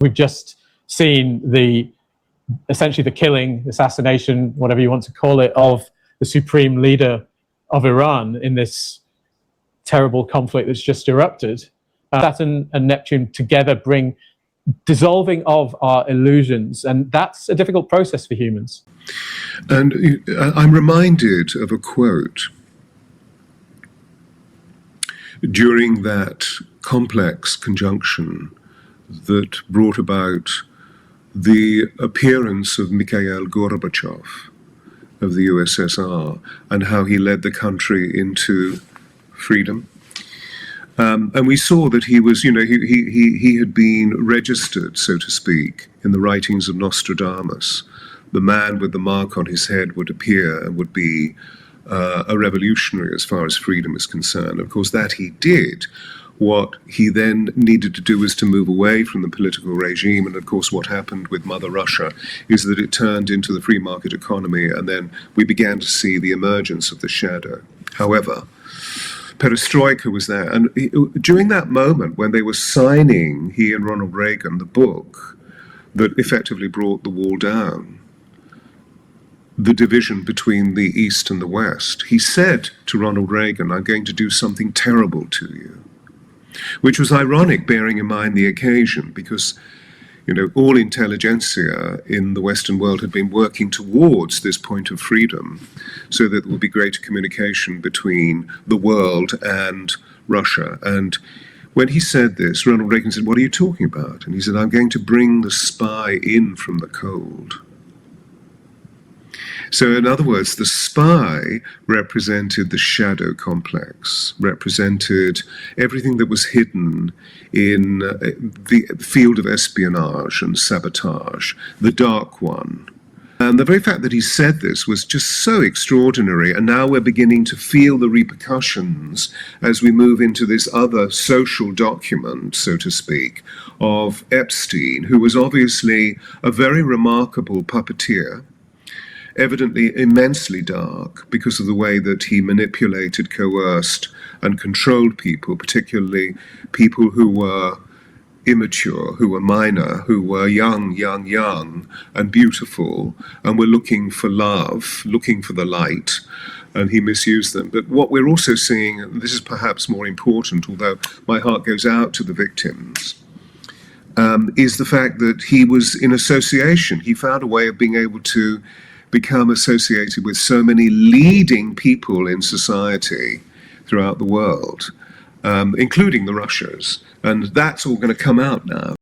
We've just seen essentially the killing, assassination, whatever you want to call it, of the supreme leader of Iran in this terrible conflict that's just erupted. Saturn and Neptune together bring dissolving of our illusions, and that's a difficult process for humans. And I'm reminded of a quote during that complex conjunction that brought about the appearance of Mikhail Gorbachev of the USSR and how he led the country into freedom. And we saw that he was, he had been registered, so to speak, in the writings of Nostradamus. The man with the mark on his head would appear and would be a revolutionary as far as freedom is concerned. Of course, that he did. What he then needed to do was to move away from the political regime. And of course, what happened with Mother Russia is that it turned into the free market economy, and then we began to see the emergence of the shadow. However, Perestroika was there. And during that moment when they were signing, he and Ronald Reagan, the book that effectively brought the wall down, the division between the East and the West, he said to Ronald Reagan, "I'm going to do something terrible to you," which was ironic, bearing in mind the occasion, because all intelligentsia in the Western world had been working towards this point of freedom so that there would be greater communication between the world and Russia. And when he said this, Ronald Reagan said, "What are you talking about?" And he said, "I'm going to bring the spy in from the cold." So in other words, the spy represented the shadow complex, represented everything that was hidden in the field of espionage and sabotage, the dark one. And the very fact that he said this was just so extraordinary, and now we're beginning to feel the repercussions as we move into this other social document, so to speak, of Epstein, who was obviously a very remarkable puppeteer, evidently immensely dark because of the way that he manipulated, coerced, and controlled people, particularly people who were immature, who were minor, who were young, and beautiful, and were looking for love, looking for the light, and he misused them. But what we're also seeing, and this is perhaps more important, although my heart goes out to the victims, is the fact that he was in association. He found a way of being able to become associated with so many leading people in society throughout the world, including the Russians. And that's all going to come out now.